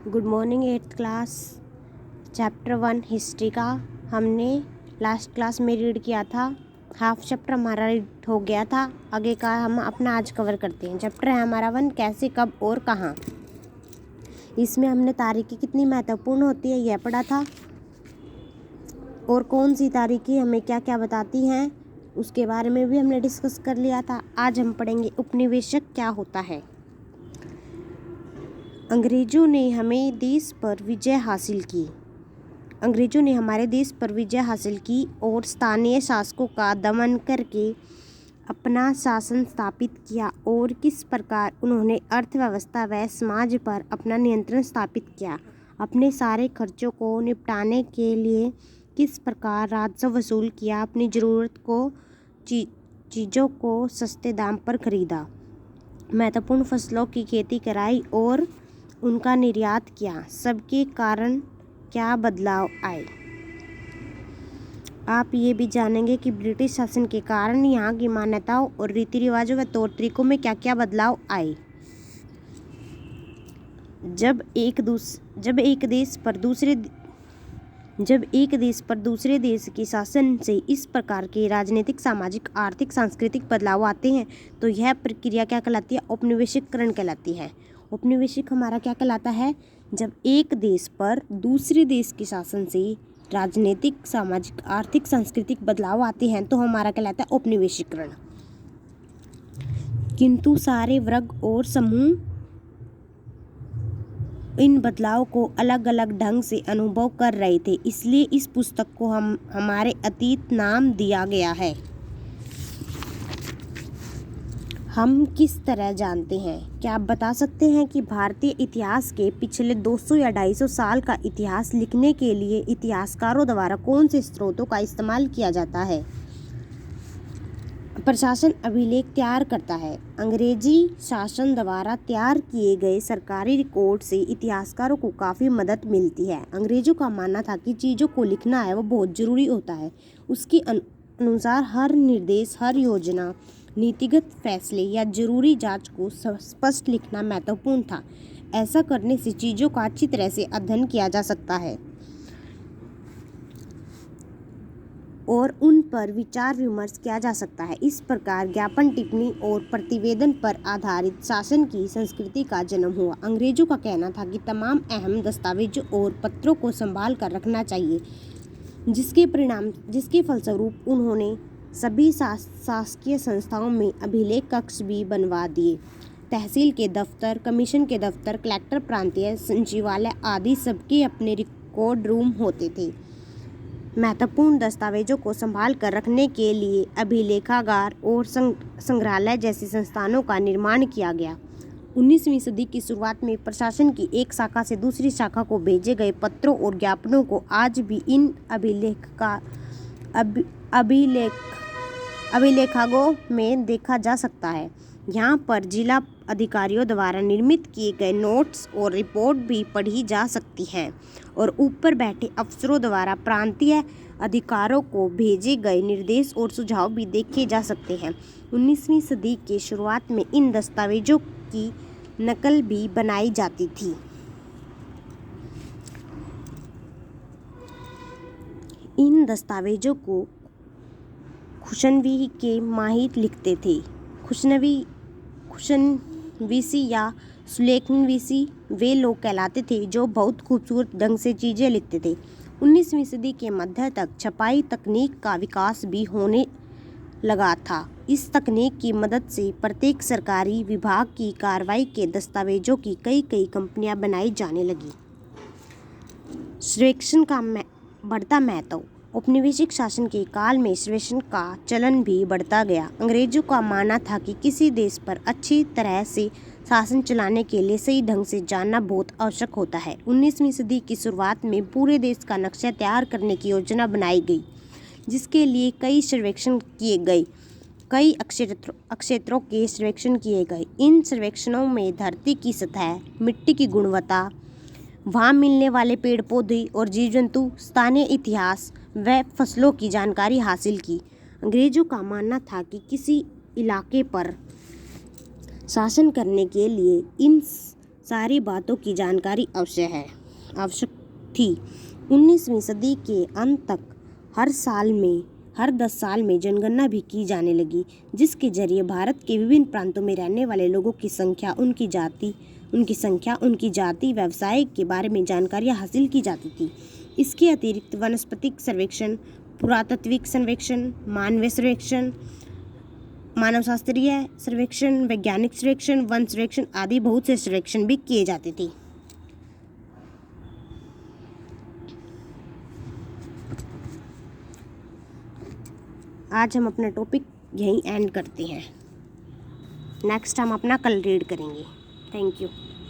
Good morning 8th class. Chapter 1 history का हमने last class में रीड किया था। हाफ चैप्टर हमारा रीड हो गया था। आगे का हम अपना आज कवर करते हैं। चैप्टर है हमारा 1 कैसे, कब और कहाँ। इसमें हमने तारीखें कितनी महत्वपूर्ण होती है यह पढ़ा था, और कौन सी तारीखें हमें क्या क्या बताती हैं उसके बारे में भी हमने डिस्कस कर लिया था। आज हम पढ़ेंगे उपनिवेशक क्या होता है। अंग्रेजों ने हमारे देश पर विजय हासिल की और स्थानीय शासकों का दमन करके अपना शासन स्थापित किया, और किस प्रकार उन्होंने अर्थव्यवस्था व समाज पर अपना नियंत्रण स्थापित किया। अपने सारे खर्चों को निपटाने के लिए किस प्रकार राजस्व वसूल किया, अपनी ज़रूरत को चीज़ों को सस्ते दाम पर खरीदा, महत्वपूर्ण फसलों की खेती कराई और उनका निर्यात किया। सबके कारण क्या बदलाव आए। आप ये भी जानेंगे कि ब्रिटिश शासन के कारण यहाँ की मान्यताओं और रीति रिवाजों व तौर तरीकों में क्या क्या बदलाव आए। जब एक देश पर दूसरे देश के शासन से इस प्रकार के राजनीतिक, सामाजिक, आर्थिक, सांस्कृतिक बदलाव आते हैं तो यह प्रक्रिया क्या कहलाती है? औपनिवेशिकरण कहलाती है। औपनिवेशिक हमारा क्या कहलाता है? जब एक देश पर दूसरे देश के शासन से राजनीतिक, सामाजिक, आर्थिक, सांस्कृतिक बदलाव आते हैं तो हमारा कहलाता है औपनिवेशिकरण। किंतु सारे वर्ग और समूह इन बदलाव को अलग अलग ढंग से अनुभव कर रहे थे, इसलिए इस पुस्तक को हमारे अतीत नाम दिया गया है। हम किस तरह जानते हैं? क्या आप बता सकते हैं कि भारतीय इतिहास के पिछले 200 या 250 साल का इतिहास लिखने के लिए इतिहासकारों द्वारा कौन से स्रोतों का इस्तेमाल किया जाता है? प्रशासन अभिलेख तैयार करता है। अंग्रेजी शासन द्वारा तैयार किए गए सरकारी रिकॉर्ड से इतिहासकारों को काफ़ी मदद मिलती है। अंग्रेजों का मानना था कि चीज़ों को लिखना है वो बहुत ज़रूरी होता है। उसके अनुसार हर निर्देश, हर योजना, नीतिगत फैसले या जरूरी जांच को स्पष्ट लिखना महत्वपूर्ण था। ऐसा करने से चीज़ों का अच्छी तरह से अध्ययन किया जा सकता है और उन पर विचार विमर्श किया जा सकता है। इस प्रकार ज्ञापन, टिप्पणी और प्रतिवेदन पर आधारित शासन की संस्कृति का जन्म हुआ। अंग्रेजों का कहना था कि तमाम अहम दस्तावेजों और पत्रों को संभाल कर रखना चाहिए, जिसके फलस्वरूप उन्होंने सभी शासकीय संस्थाओं में अभिलेख कक्ष भी बनवा दिए। तहसील के दफ्तर, कमीशन के दफ्तर, कलेक्टर, प्रांतीय सचिवालय आदि सबके अपने रिकॉर्ड रूम होते थे। महत्वपूर्ण दस्तावेजों को संभाल कर रखने के लिए अभिलेखागार और संग्रहालय जैसी संस्थानों का निर्माण किया गया। 19वीं सदी की शुरुआत में प्रशासन की एक शाखा से दूसरी शाखा को भेजे गए पत्रों और ज्ञापनों को आज भी इन अभिलेखागारों में देखा जा सकता है। यहाँ पर जिला अधिकारियों द्वारा निर्मित किए गए नोट्स और रिपोर्ट भी पढ़ी जा सकती हैं, और ऊपर बैठे अफसरों द्वारा प्रांतीय अधिकारियों को भेजे गए निर्देश और सुझाव भी देखे जा सकते हैं। 19वीं सदी के शुरुआत में इन दस्तावेजों की नकल भी बनाई जाती थी। इन दस्तावेजों को खुशनवी के माहिर लिखते थे। खुशनवीसी या सुलेखनवीसी वे लोग कहलाते थे जो बहुत खूबसूरत ढंग से चीज़ें लिखते थे। 19वीं सदी के मध्य तक छपाई तकनीक का विकास भी होने लगा था। इस तकनीक की मदद से प्रत्येक सरकारी विभाग की कार्रवाई के दस्तावेजों की कई कंपनियां बनाई जाने लगी। सर्वेक्षण का बढ़ता महत्व। औपनिवेशिक शासन के काल में सर्वेक्षण का चलन भी बढ़ता गया। अंग्रेजों का मानना था कि किसी देश पर अच्छी तरह से शासन चलाने के लिए सही ढंग से जानना बहुत आवश्यक होता है। 19वीं सदी की शुरुआत में पूरे देश का नक्शा तैयार करने की योजना बनाई गई, जिसके लिए कई सर्वेक्षण किए गए। कई क्षेत्रों के सर्वेक्षण किए गए। इन सर्वेक्षणों में धरती की सतह, मिट्टी की गुणवत्ता, वहाँ मिलने वाले पेड़ पौधे और जीव जंतु, स्थानीय इतिहास व फसलों की जानकारी हासिल की। अंग्रेजों का मानना था कि किसी इलाके पर शासन करने के लिए इन सारी बातों की जानकारी आवश्यक थी। 19वीं सदी के अंत तक हर 10 साल में जनगणना भी की जाने लगी, जिसके जरिए भारत के विभिन्न प्रांतों में रहने वाले लोगों की संख्या, उनकी जाति, व्यवसाय के बारे में जानकारियाँ हासिल की जाती थी। इसके अतिरिक्त वनस्पतिक सर्वेक्षण, पुरातात्विक सर्वेक्षण, मानवीय सर्वेक्षण, मानवशास्त्रीय सर्वेक्षण, वैज्ञानिक सर्वेक्षण, वन सर्वेक्षण आदि बहुत से सर्वेक्षण भी किए जाते थे। आज हम अपना टॉपिक यहीं एंड करते हैं। नेक्स्ट हम अपना कल रीड करेंगे। Thank you.